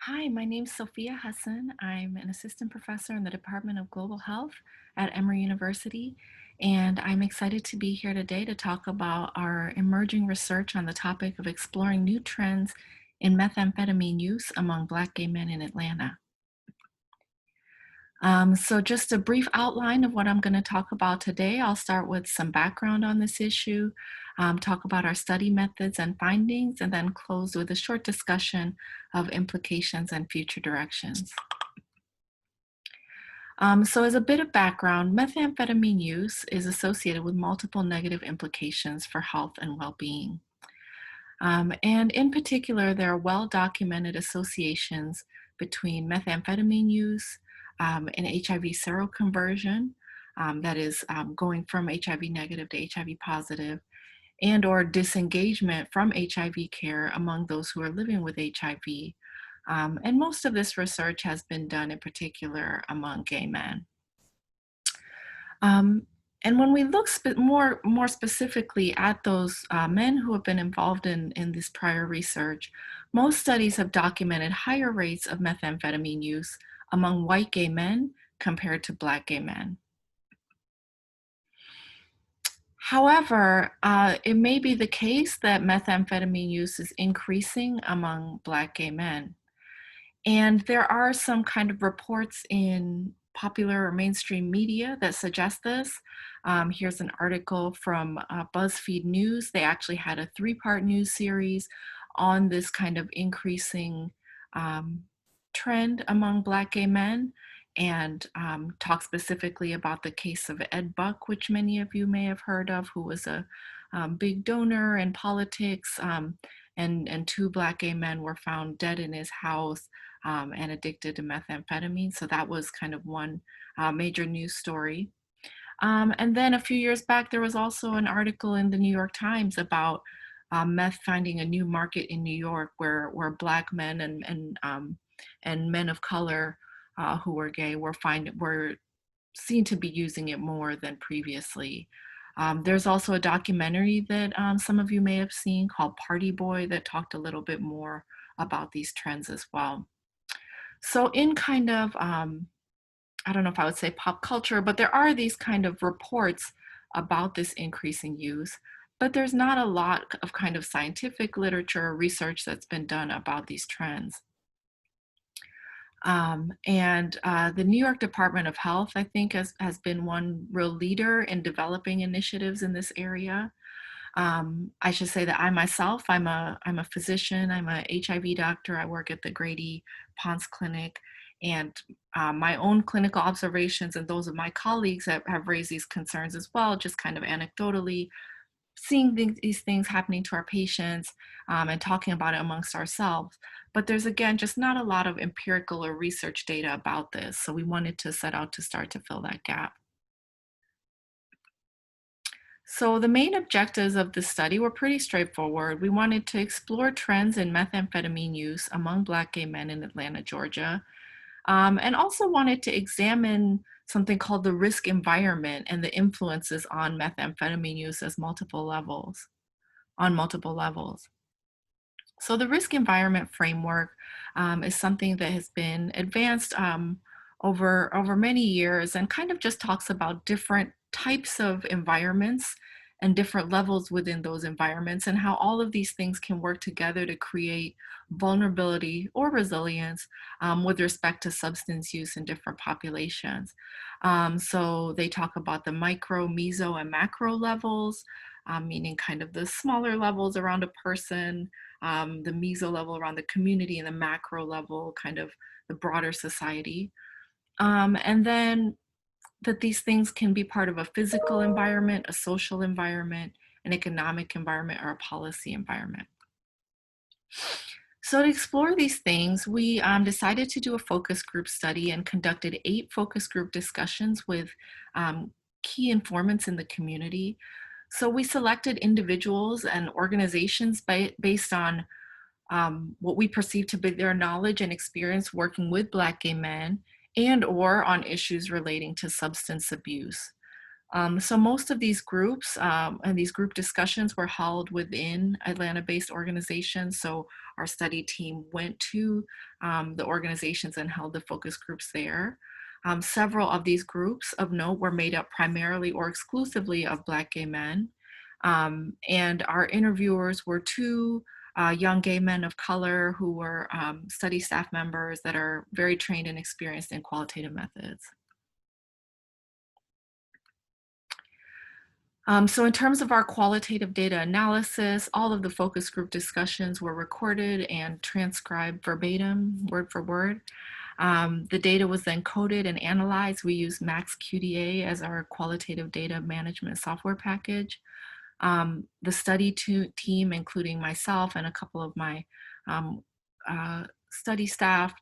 Hi, my name's Sophia Hussen. I'm an assistant professor in the Department of Global Health at Emory University, and I'm excited to be here today to talk about our emerging research on the topic of exploring new trends in methamphetamine use among Black gay men in Atlanta. So just a brief outline of what I'm going to talk about today. I'll start with some background on this issue, talk about our study methods and findings, and then close with a short discussion of implications and future directions. So as a bit of background, methamphetamine use is associated with multiple negative implications for health and well-being. And in particular, there are well-documented associations between methamphetamine use and HIV seroconversion, that is going from HIV negative to HIV positive, and or disengagement from HIV care among those who are living with HIV. And most of this research has been done in particular among gay men. Um, and when we look more specifically at those men who have been involved in this prior research, most studies have documented higher rates of methamphetamine use among white gay men compared to Black gay men. However, it may be the case that methamphetamine use is increasing among Black gay men. And there are some kind of reports in popular or mainstream media that suggest this. Here's an article from BuzzFeed News. They actually had a three-part news series on this kind of increasing um, trend among Black gay men and talk specifically about the case of Ed Buck, which many of you may have heard of, who was a big donor in politics. And two Black gay men were found dead in his house and addicted to methamphetamine. So that was kind of one major news story. And then a few years back, there was also an article in the New York Times about meth finding a new market in New York where Black men and men of color who were gay were seen to be using it more than previously. There's also a documentary that some of you may have seen called Party Boy that talked a little bit more about these trends as well. So in kind of, I don't know if I would say pop culture, but there are these kind of reports about this increasing use, but there's not a lot of kind of scientific literature or research that's been done about these trends. And the New York Department of Health, I think, has been one real leader in developing initiatives in this area. I should say that I myself, I'm a physician, I'm a HIV doctor. I work at the Grady Ponce Clinic, and my own clinical observations and those of my colleagues have raised these concerns as well, just kind of anecdotally seeing these things happening to our patients and talking about it amongst ourselves. But there's again just not a lot of empirical or research data about this. So we wanted to set out to start to fill that gap. So the main objectives of the study were pretty straightforward. We wanted to explore trends in methamphetamine use among Black gay men in Atlanta, Georgia, and also wanted to examine something called the risk environment and the influences on methamphetamine use on multiple levels. So the risk environment framework is something that has been advanced over many years and kind of just talks about different types of environments and different levels within those environments and how all of these things can work together to create vulnerability or resilience with respect to substance use in different populations. So they talk about the micro, meso, and macro levels, meaning kind of the smaller levels around a person, the meso level around the community, and the macro level, kind of the broader society. And then that these things can be part of a physical environment, a social environment, an economic environment, or a policy environment. So to explore these things, we decided to do a focus group study and conducted 8 focus group discussions with key informants in the community. So we selected individuals and organizations based on what we perceive to be their knowledge and experience working with Black gay men and or on issues relating to substance abuse. So most of these groups and these group discussions were held within Atlanta-based organizations. So our study team went to the organizations and held the focus groups there. Several of these groups of note were made up primarily or exclusively of Black gay men. And our interviewers were two young gay men of color who were study staff members that are very trained and experienced in qualitative methods. So in terms of our qualitative data analysis, all of the focus group discussions were recorded and transcribed verbatim, word for word. The data was then coded and analyzed. We used MaxQDA as our qualitative data management software package. The study team, including myself and a couple of my um, study staff,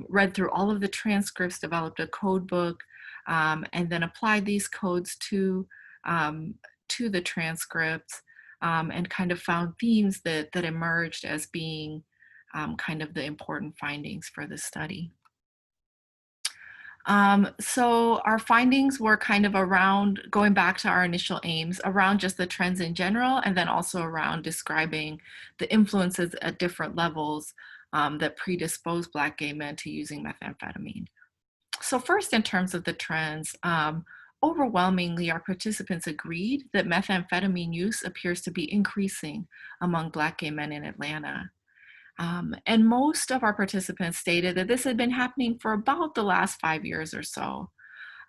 read through all of the transcripts, developed a code book, and then applied these codes um, to the transcripts and kind of found themes that emerged as being kind of the important findings for the study. So our findings were kind of around going back to our initial aims around just the trends in general, and then also around describing the influences at different levels that predispose Black gay men to using methamphetamine. So first, in terms of the trends, overwhelmingly, our participants agreed that methamphetamine use appears to be increasing among Black gay men in Atlanta. And most of our participants stated that this had been happening for about the last 5 years or so,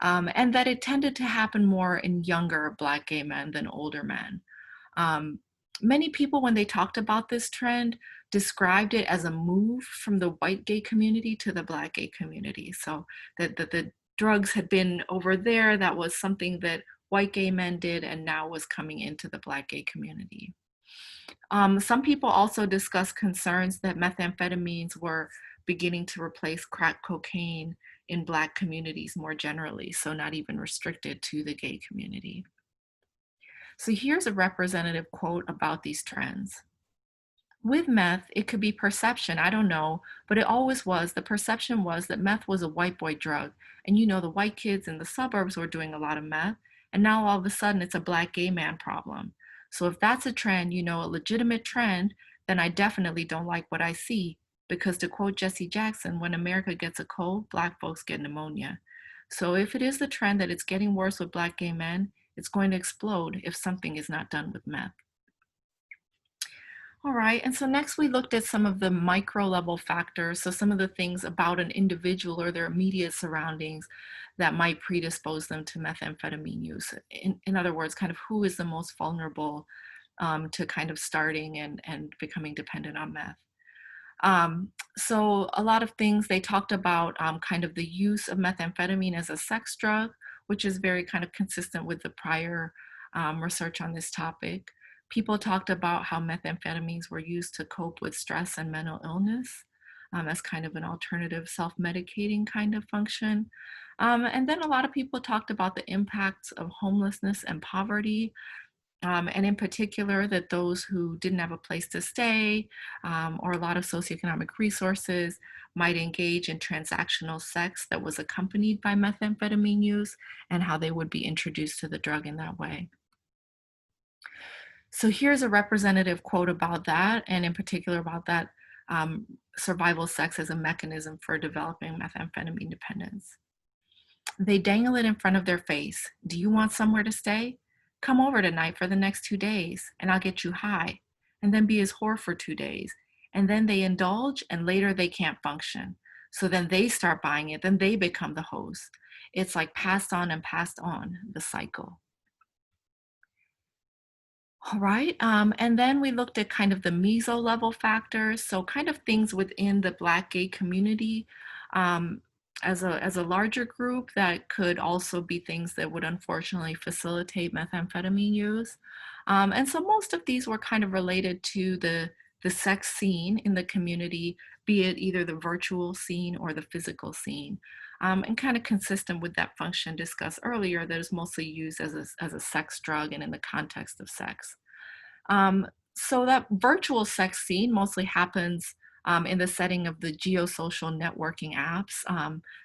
and that it tended to happen more in younger Black gay men than older men. Um, Many people, when they talked about this trend, described it as a move from the white gay community to the Black gay community. So that the drugs had been over there, that was something that white gay men did, and now was coming into the Black gay community. Some people also discussed concerns that methamphetamines were beginning to replace crack cocaine in Black communities more generally, so not even restricted to the gay community. So here's a representative quote about these trends. With meth, it could be perception, I don't know, but it always was. The perception was that meth was a white boy drug. And you know, the white kids in the suburbs were doing a lot of meth. And now all of a sudden it's a Black gay man problem. So if that's a trend, you know, a legitimate trend, then I definitely don't like what I see. Because to quote Jesse Jackson, when America gets a cold, Black folks get pneumonia. So if it is the trend that it's getting worse with Black gay men, it's going to explode if something is not done with meth. All right, and so next we looked at some of the micro level factors, so some of the things about an individual or their immediate surroundings that might predispose them to methamphetamine use. In other words, kind of who is the most vulnerable to kind of starting and becoming dependent on meth. So a lot of things they talked about kind of the use of methamphetamine as a sex drug, which is very kind of consistent with the prior research on this topic. People talked about how methamphetamines were used to cope with stress and mental illness as kind of an alternative self-medicating kind of function. And then a lot of people talked about the impacts of homelessness and poverty, and in particular that those who didn't have a place to stay or a lot of socioeconomic resources might engage in transactional sex that was accompanied by methamphetamine use, and how they would be introduced to the drug in that way. So here's a representative quote about that, and in particular about that survival sex as a mechanism for developing methamphetamine dependence. They dangle it in front of their face. Do you want somewhere to stay? Come over tonight for the next 2 days, and I'll get you high, and then be his whore for 2 days. And then they indulge, and later they can't function. So then they start buying it, then they become the host. It's like passed on and passed on, the cycle. All right. And then we looked at kind of the meso level factors. So kind of things within the Black gay community um, as a larger group that could also be things that would unfortunately facilitate methamphetamine use. And so most of these were kind of related to the sex scene in the community, be it either the virtual scene or the physical scene. And kind of consistent with that function discussed earlier that is mostly used as a sex drug and in the context of sex. So that virtual sex scene mostly happens in the setting of the geosocial networking apps.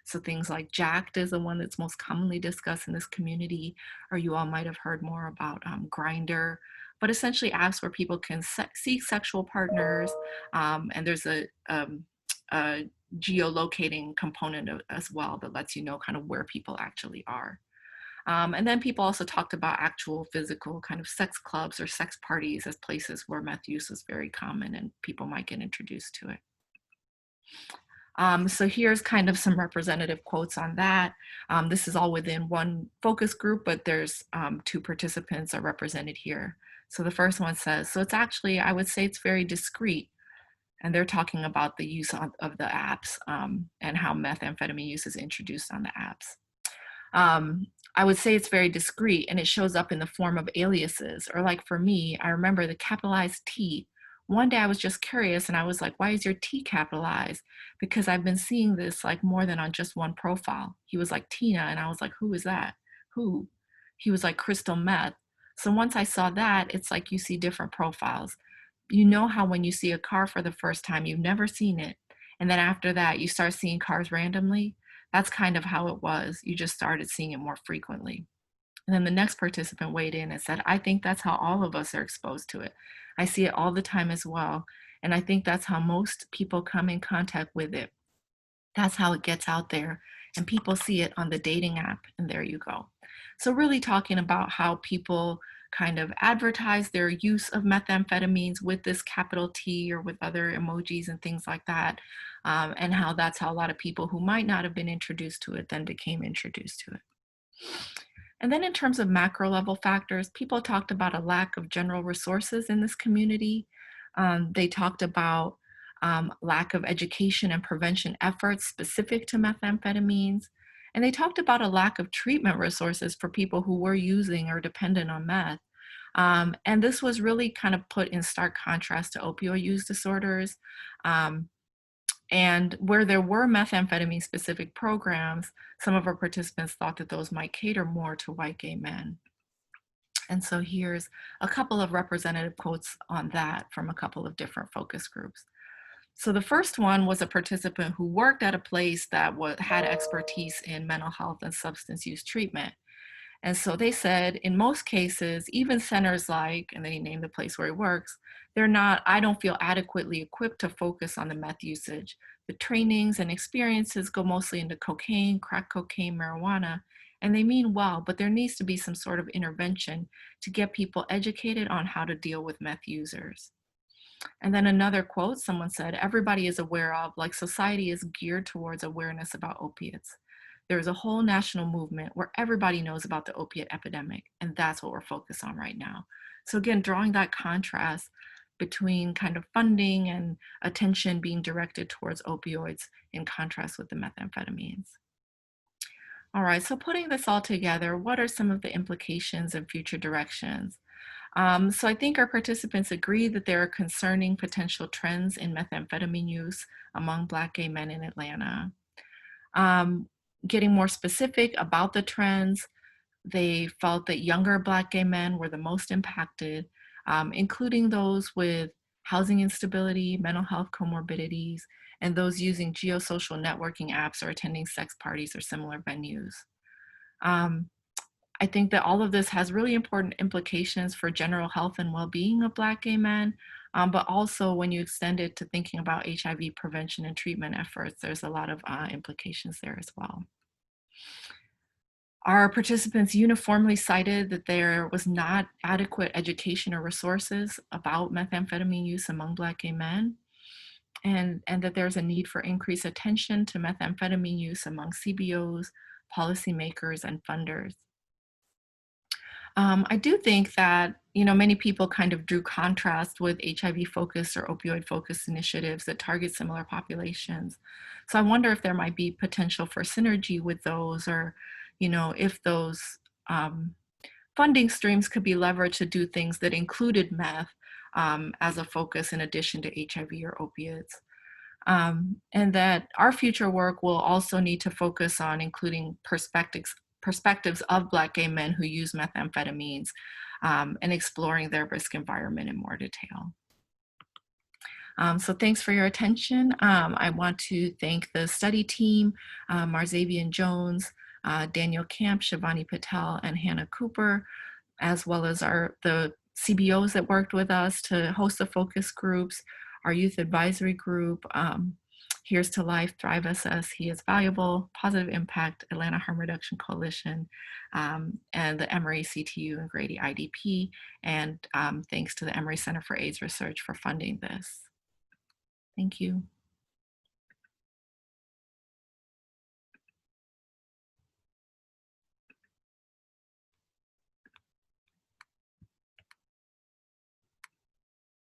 So things like Jacked is the one that's most commonly discussed in this community, or you all might have heard more about Grindr, but essentially apps where people can seek sexual partners, and there's a geolocating component as well that lets you know kind of where people actually are. And then people also talked about actual physical kind of sex clubs or sex parties as places where meth use is very common and people might get introduced to it. So here's kind of some representative quotes on that. This is all within one focus group, but there's two participants are represented here. So the first one says, so it's actually, I would say it's very discreet. And they're talking about the use of the apps and how methamphetamine use is introduced on the apps. I would say it's very discreet and it shows up in the form of aliases. Or like for me, I remember the capitalized T. One day I was just curious and I was like, why is your T capitalized? Because I've been seeing this like more than on just one profile. He was like, Tina. And I was like, who is that? Who? He was like, crystal meth. So once I saw that, it's like you see different profiles. You know how when you see a car for the first time, you've never seen it. And then after that, you start seeing cars randomly. That's kind of how it was. You just started seeing it more frequently. And then the next participant weighed in and said, I think that's how all of us are exposed to it. I see it all the time as well. And I think that's how most people come in contact with it. That's how it gets out there. And people see it on the dating app, and there you go. So, really talking about how people kind of advertise their use of methamphetamines with this capital T or with other emojis and things like that, and how that's how a lot of people who might not have been introduced to it then became introduced to it. And then in terms of macro level factors, people talked about a lack of general resources in this community. They talked about lack of education and prevention efforts specific to methamphetamines. And they talked about a lack of treatment resources for people who were using or dependent on meth. And this was really kind of put in stark contrast to opioid use disorders. Um, and where there were methamphetamine specific programs, some of our participants thought that those might cater more to white gay men. And so here's a couple of representative quotes on that from a couple of different focus groups. So the first one was a participant who worked at a place that had expertise in mental health and substance use treatment. And so they said, in most cases, even centers like, and then he named the place where he works, I don't feel adequately equipped to focus on the meth usage. The trainings and experiences go mostly into cocaine, crack cocaine, marijuana, and they mean well, but there needs to be some sort of intervention to get people educated on how to deal with meth users. And then another quote, someone said, everybody is aware of, like society is geared towards awareness about opiates. There's a whole national movement where everybody knows about the opiate epidemic, and that's what we're focused on right now. So again, drawing that contrast between kind of funding and attention being directed towards opioids in contrast with the methamphetamines. All right, so putting this all together, what are some of the implications and future directions? So I think our participants agree that there are concerning potential trends in methamphetamine use among Black gay men in Atlanta. Um, Getting more specific about the trends, they felt that younger Black gay men were the most impacted, including those with housing instability, mental health comorbidities, and those using geosocial networking apps or attending sex parties or similar venues. Um, I think that all of this has really important implications for general health and well-being of Black gay men, but also when you extend it to thinking about HIV prevention and treatment efforts, there's a lot of implications there as well. Our participants uniformly cited that there was not adequate education or resources about methamphetamine use among Black gay men, and that there's a need for increased attention to methamphetamine use among CBOs, policymakers, and funders. I do think that, many people kind of drew contrast with HIV-focused or opioid-focused initiatives that target similar populations. So I wonder if there might be potential for synergy with those, or, if those funding streams could be leveraged to do things that included meth as a focus in addition to HIV or opiates. And that our future work will also need to focus on including perspectives of Black gay men who use methamphetamines and exploring their risk environment in more detail. So thanks for your attention. I want to thank the study team, Marzavian Jones, Daniel Camp, Shivani Patel, and Hannah Cooper, as well as the CBOs that worked with us to host the focus groups, our youth advisory group, Here's to Life, Thrive SS, He is Valuable, Positive Impact, Atlanta Harm Reduction Coalition, and the Emory CTU and Grady IDP. And thanks to the Emory Center for AIDS Research for funding this. Thank you.